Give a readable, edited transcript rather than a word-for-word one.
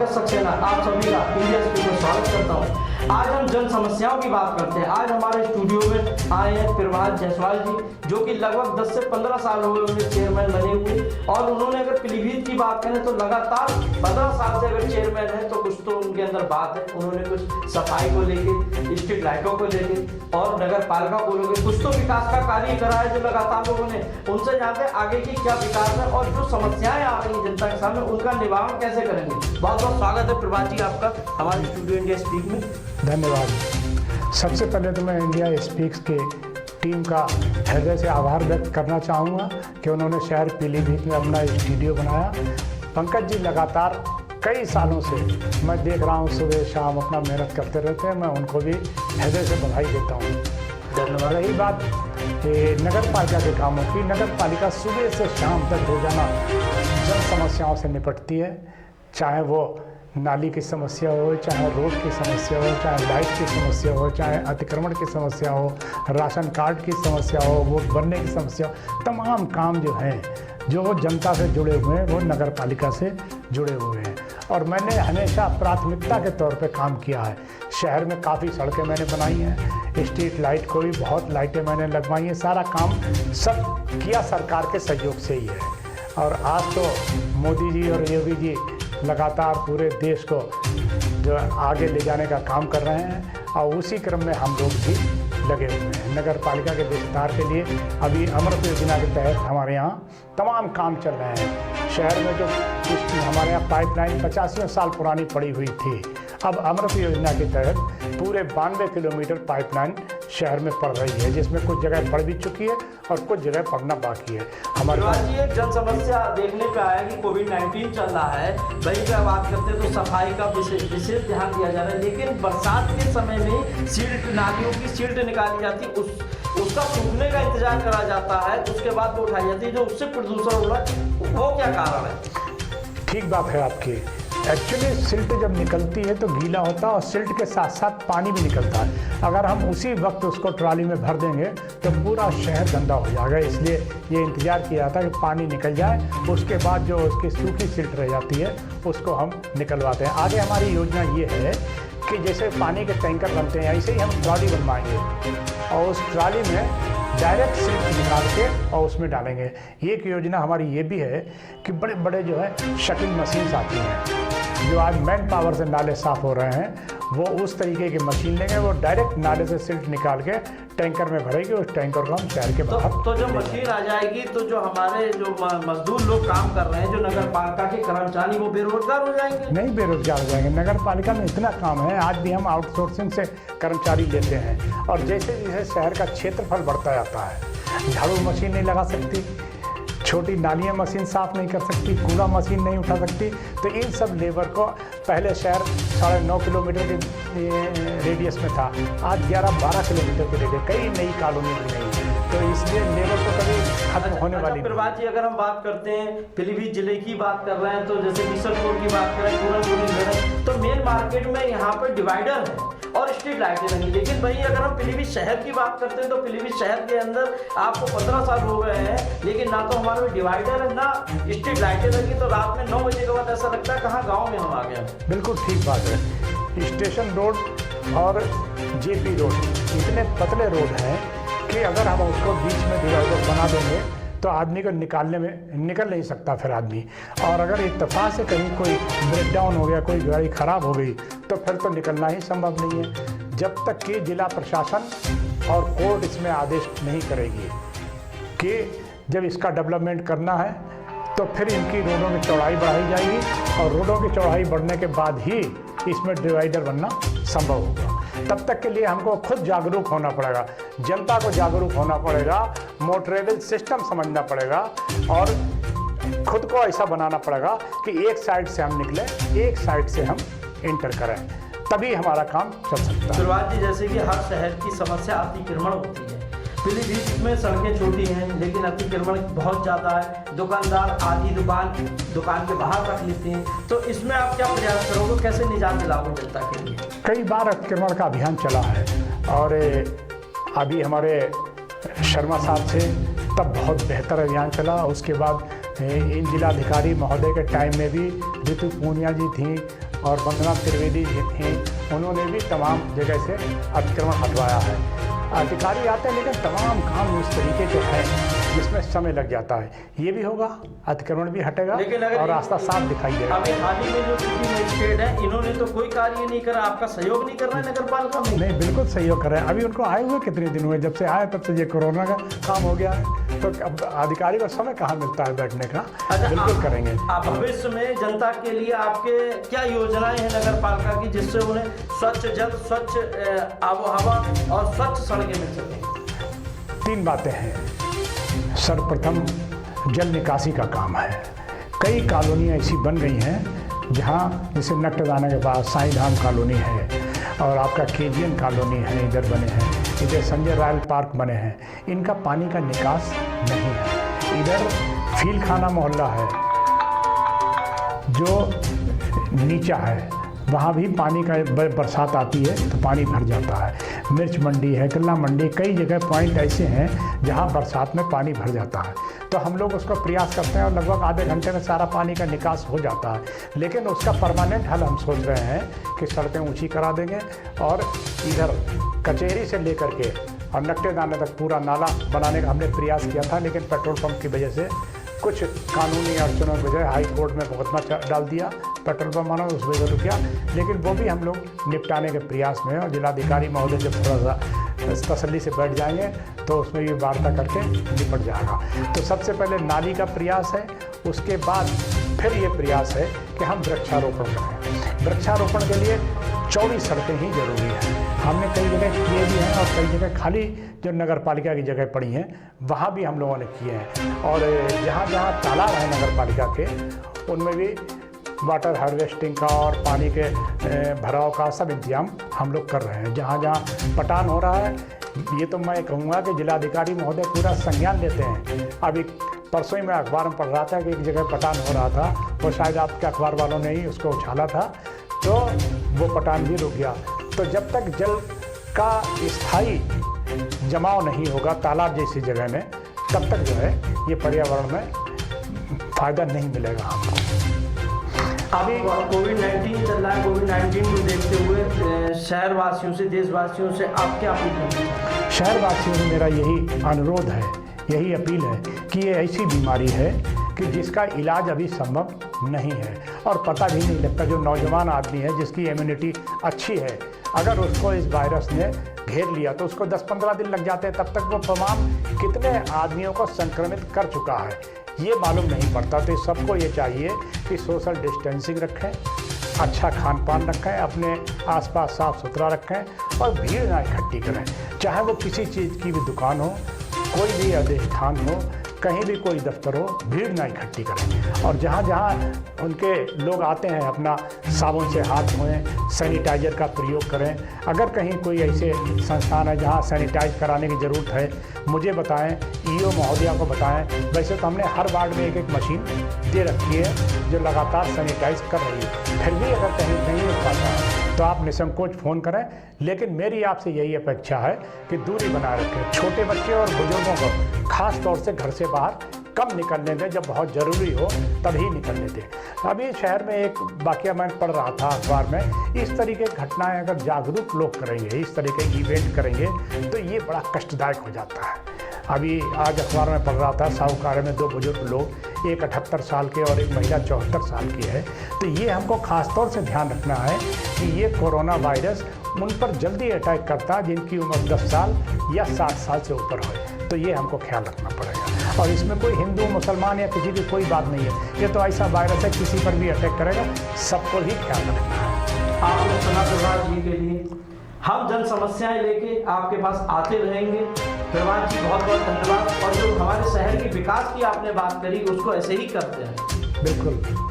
पंकज सक्सेना आप सभी का इंडिया स्पीक में स्वागत करता हूं। आज हम जन समस्याओं की बात करते हैं। आज हमारे स्टूडियो में आए हैं प्रभात जायसवाल जी, जो कि लगभग 10 से 15 साल हो गए उन्हें चेयरमैन बने हुए, और उन्होंने अगर पीलीभीत की बात करें तो लगातार 15 साल से अगर चेयरमैन है तो कुछ तो उनके अंदर बात है। उन्होंने कुछ सफाई को लेके, स्ट्रीट लाइटों को लेके और नगर पालिका को लेकर कुछ तो विकास का कार्य करा है, जो लगातार लोगों ने उनसे जानते हैं आगे की क्या विकास है और जो समस्याएं आ रही जनता के सामने उनका निवारण कैसे करेंगे। बहुत बहुत स्वागत है प्रभात जी आपका हमारे स्टूडियो इंडिया स्पीक में। धन्यवाद। सबसे पहले तो मैं इंडिया स्पीक्स के टीम का हृदय से आभार व्यक्त करना चाहूँगा कि उन्होंने शहर पीलीभीत में अपना स्टूडियो बनाया। पंकज जी लगातार कई सालों से मैं देख रहा हूँ, सुबह शाम अपना मेहनत करते रहते हैं, मैं उनको भी हृदय से बधाई देता हूँ। धन्यवाद। रही बात नगर पालिका के कामों की, नगर पालिका सुबह से शाम तक रोजाना जन समस्याओं से निपटती है, चाहे वो नाली की समस्या हो, चाहे रोड की समस्या हो, चाहे लाइट की समस्या हो, चाहे अतिक्रमण की समस्या हो, राशन कार्ड की समस्या हो, वोट बनने की समस्या हो, तमाम काम जो हैं जो वो जनता से जुड़े हुए हैं वो नगर पालिका से जुड़े हुए हैं। और मैंने हमेशा प्राथमिकता के तौर पे काम किया है। शहर में काफ़ी सड़कें मैंने बनाई हैं, स्ट्रीट लाइट को भी बहुत लाइटें मैंने लगवाई हैं, सारा काम सब किया सरकार के सहयोग से ही है। और आज तो मोदी जी और योगी जी लगातार पूरे देश को जो आगे ले जाने का काम कर रहे हैं और उसी क्रम में हम लोग भी लगे हुए हैं। नगर पालिका के विस्तार के लिए अभी अमृत योजना के तहत हमारे यहाँ तमाम काम चल रहे हैं। शहर में जो हमारे यहाँ पाइपलाइन 85 साल पुरानी पड़ी हुई थी, अब अमृत योजना के तहत पूरे 92 किलोमीटर पाइपलाइन शहर में पड़ रही है, जिसमें कुछ जगह पड़ भी चुकी है और कुछ जगह पड़ना बाकी है। हमारे पास ये जन समस्या देखने पे आया कि कोविड-19 चल रहा है, वही का बात करते हैं तो सफाई का विशेष ध्यान दिया जा रहा है, लेकिन बरसात के समय में सिल्ट, नालियों की सिल्ट निकाली जाती है, उसका सूखने का इंतजार करा जाता है, उसके बाद वो उठाई जाती है, जो उससे प्रदूषण हो रहा है, वो क्या कारण है? ठीक बात है आपकी। एक्चुअली सिल्ट जब निकलती है तो गीला होता है और सिल्ट के साथ साथ पानी भी निकलता है। अगर हम उसी वक्त उसको ट्राली में भर देंगे तो पूरा शहर गंदा हो जाएगा, इसलिए ये इंतज़ार किया जाता है कि पानी निकल जाए, उसके बाद जो उसकी सूखी सिल्ट रह जाती है उसको हम निकलवाते हैं। आगे हमारी योजना ये है कि जैसे पानी के टैंकर बनते हैं ऐसे ही हम ट्राली बनवाएंगे और उस ट्राली में डायरेक्ट सिल्ट निकाल के और उसमें डालेंगे। एक योजना हमारी ये भी है कि बड़े बड़े जो है शकिंग मशीन्स आती हैं, जो आज मैन पावर से नाले साफ़ हो रहे हैं, वो उस तरीके की मशीन लेंगे, वो डायरेक्ट नाले से सिल्ट निकाल के टैंकर में भरेगी, उस टैंकर को हम शहर के बाहर तो जब मशीन आ जाएगी तो जो हमारे जो मजदूर लोग काम कर रहे हैं, जो नगर पालिका के कर्मचारी, वो बेरोजगार हो जाएंगे? नहीं, बेरोजगार हो जाएंगे। नगर पालिका में इतना काम है, आज भी हम आउटसोर्सिंग से कर्मचारी लेते हैं और जैसे जैसे शहर का क्षेत्रफल बढ़ता जाता है, झाड़ू मशीन नहीं लगा सकती, छोटी नालियाँ मशीन साफ़ नहीं कर सकती, कूड़ा मशीन नहीं उठा सकती, तो इन सब लेबर को पहले शहर 9.5 किलोमीटर के रेडियस में था, आज 11-12 किलोमीटर के रेडियस, कई नई कॉलोनी बन गई, तो इसलिए लेबर तो कभी खत्म होने वाली नहीं। प्रभात जी, अगर हम बात करते हैं पीलीभीत जिले की बात कर रहे हैं तो जैसे बिशनपुर की बात करें, पूरनपुर, तो मेन मार्केट में यहाँ पर डिवाइडर है और स्ट्रीट लाइटें लगी, लेकिन वही अगर हम पीलीभीत शहर की बात करते हैं तो पीलीभीत शहर के अंदर आपको 15 साल हो गए हैं, लेकिन ना तो हमारे में डिवाइडर है ना स्ट्रीट लाइटें लगी, तो रात में 9 बजे के बाद ऐसा लगता है कहाँ गाँव में हम आ गए। बिल्कुल ठीक बात है। स्टेशन रोड और जेपी रोड इतने पतले रोड हैं कि अगर हम उसको बीच में डिवाइडर बना देंगे तो आदमी को निकालने में निकल नहीं सकता फिर आदमी, और अगर इत्तेफाक से कहीं कोई ब्रेकडाउन हो गया, कोई गाड़ी ख़राब हो गई तो फिर तो निकलना ही संभव नहीं है, जब तक कि जिला प्रशासन और कोर्ट इसमें आदेश नहीं करेगी कि जब इसका डेवलपमेंट करना है तो फिर इनकी रोडों की चौड़ाई बढ़ाई जाएगी और रोडों की चौड़ाई बढ़ने के बाद ही इसमें डिवाइडर बनना संभव होगा। तब तक के लिए हमको खुद जागरूक होना पड़ेगा, जनता को जागरूक होना पड़ेगा, मोटरेबल सिस्टम समझना पड़ेगा और खुद को ऐसा बनाना पड़ेगा कि एक साइड से हम निकले, एक साइड से हम इंटर करें, तभी हमारा काम चल सकता है। शुरुआत जी, जैसे कि हर शहर की समस्या अतिक्रमण होती है, पीलीभीत में सड़कें छोटी हैं लेकिन अतिक्रमण बहुत ज़्यादा है, दुकानदार आधी दुकान के बाहर रख लेते हैं, तो इसमें आप क्या प्रयास करोगे, कैसे निजात दिलाओगे जनता के लिए? कई बार अतिक्रमण का अभियान चला है और अभी हमारे शर्मा साहब से तब बहुत बेहतर अभियान चला, उसके बाद इन जिलाधिकारी महोदय के टाइम में भी ऋतु पूनिया जी थी, और वंदना त्रिवेदी जी थी, उन्होंने भी तमाम जगह से अतिक्रमण हटवाया है। अधिकारी आते हैं लेकिन तमाम काम इस तरीके के हैं जिसमें समय लग जाता है। ये भी होगा, अतिक्रमण भी हटेगा और रास्ता साफ दिखाई देगा। अभी हाल ही में जो सिटी मजिस्ट्रेट है, इन्होंने तो कोई कार्य नहीं करा, आपका सहयोग नहीं कर रहा है नगर पालिका में? नहीं, बिल्कुल सहयोग कर रहे हैं। अभी उनको आए हुए कितने दिन हुए, जब से आए तब से ये कोरोना का काम हो गया है, तो अब अधिकारी को समय कहाँ मिलता है बैठने का। अच्छा, बिल्कुल करेंगे। आप भविष्य में जनता के लिए आपके क्या योजनाएं हैं नगर पालिका की, जिससे उन्हें स्वच्छ जल, स्वच्छ आबो हवा और स्वच्छ सड़कें मिल सकें? 3 बातें हैं। सर्वप्रथम जल निकासी का काम है। कई कॉलोनियाँ ऐसी बन गई हैं जहाँ जैसे नक्टदाना के पास साईं धाम कॉलोनी है और आपका KGN कॉलोनी है, इधर बने हैं, इधर संजय रॉयल पार्क बने हैं। इनका पानी का निकास नहीं है। इधर फील खाना मोहल्ला है जो नीचा है, वहाँ भी पानी का बरसात आती है तो पानी भर जाता है। मिर्च मंडी है, कल्ला मंडी, कई जगह पॉइंट ऐसे हैं जहाँ बरसात में पानी भर जाता है। तो हम लोग उसको प्रयास करते हैं और लगभग आधे घंटे में सारा पानी का निकास हो जाता है। लेकिन उसका परमानेंट हल हम सोच रहे हैं कि सड़कें ऊंची करा देंगे और इधर कचहरी से लेकर के और नक्टेदाना तक पूरा नाला बनाने का हमने प्रयास किया था, लेकिन पेट्रोल पंप की वजह से कुछ कानूनी अड़चनों की वजह हाई कोर्ट में मुकदमा डाल दिया, पेट्रोल पंप माना उस वजह रुक गया। लेकिन वो भी हम लोग निपटाने के प्रयास में हैं और जिलाधिकारी महोदय जब थोड़ा सा तसल्ली से बैठ जाएंगे तो उसमें भी वार्ता करके निपट जाएगा। तो सबसे पहले नाली का प्रयास है, उसके बाद फिर ये प्रयास है कि हम वृक्षारोपण करें। वृक्षारोपण के लिए चौड़ी सड़कें ही जरूरी है। हमने कई जगह किए भी हैं और कई जगह खाली जो नगर पालिका की जगह पड़ी हैं वहाँ भी हम लोगों ने किए हैं। और जहाँ जहाँ तालाब हैं नगर पालिका के, उनमें भी वाटर हार्वेस्टिंग का और पानी के भराव का सब इंतजाम हम लोग कर रहे हैं। जहाँ जहाँ पटान हो रहा है, ये तो मैं कहूँगा कि जिलाधिकारी महोदय पूरा संज्ञान लेते हैं। अभी परसों ही मैं अखबार में पढ़ रहा था कि एक जगह पटान हो रहा था, वो शायद आपके अखबार वालों ने ही उसको उछाला था, तो वो पटान भी रुक गया। तो जब तक जल का स्थायी जमाव नहीं होगा तालाब जैसी जगह में, तब तक जो है ये पर्यावरण में फ़ायदा नहीं मिलेगा हमको। अभी कोविड-19 चल रहा है, कोविड-19 को देखते हुए शहरवासियों से, देशवासियों से आप क्या अपील करते हैं? शहरवासियों से मेरा यही अनुरोध है, यही अपील है कि ये ऐसी बीमारी है कि जिसका इलाज अभी संभव नहीं है और पता भी नहीं लगता। जो नौजवान आदमी है जिसकी इम्यूनिटी अच्छी है, अगर उसको इस वायरस ने घेर लिया तो उसको 10-15 दिन लग जाते हैं, तब तक वो तमाम कितने आदमियों को संक्रमित कर चुका है ये मालूम नहीं पड़ता। तो सबको ये चाहिए कि सोशल डिस्टेंसिंग रखें, अच्छा खान पान रखें, अपने आसपास साफ सुथरा रखें और भीड़ ना इकट्ठी करें। चाहे वो किसी चीज़ की भी दुकान हो, कोई भी अधिष्ठान हो, कहीं भी कोई दफ्तर हो, भीड़ ना इकट्ठी करें। और जहाँ जहाँ उनके लोग आते हैं अपना साबुन से हाथ धोएं, सैनिटाइजर का प्रयोग करें। अगर कहीं कोई ऐसे संस्थान है जहाँ सैनिटाइज कराने की ज़रूरत है, मुझे बताएं, ईओ महोदया को बताएं। वैसे तो हमने हर वार्ड में एक मशीन दे रखी है जो लगातार सैनिटाइज कर रही है। फिर भी अगर कहीं नहीं हो पाता है तो आप निसंकोच फ़ोन करें। लेकिन मेरी आपसे यही अपेक्षा है कि दूरी बनाए रखें। छोटे बच्चे और बुजुर्गों को खास तौर से घर से बाहर कम निकलने दें, जब बहुत ज़रूरी हो तभी निकलने दें। अभी शहर में एक वाकया मैं पढ़ रहा था अखबार में, इस तरीके की घटनाएं अगर जागरूक लोग करेंगे, इस तरीके के इवेंट करेंगे तो ये बड़ा कष्टदायक हो जाता है। अभी आज अखबार में पढ़ रहा था, साहूकारे में 2 बुजुर्ग लोग, एक 78 साल के और एक महिला 74 साल की है। तो ये हमको खास तौर से ध्यान रखना है कि ये कोरोना वायरस उन पर जल्दी अटैक करता है जिनकी उम्र 10 साल या 60 साल से ऊपर हो। तो ये हमको ख्याल रखना पड़ेगा। और इसमें कोई हिंदू मुसलमान या किसी की कोई बात नहीं है, ये तो ऐसा वायरस है किसी पर भी अटैक करेगा, सबको ही ख्याल रखना है। आपने सुना प्रभात जी के लिए, हम जन समस्याएं लेके आपके पास आते रहेंगे। प्रभात जी बहुत बहुत धन्यवाद। और जो हमारे शहर के विकास की आपने बात करी उसको ऐसे ही करते हैं। बिल्कुल।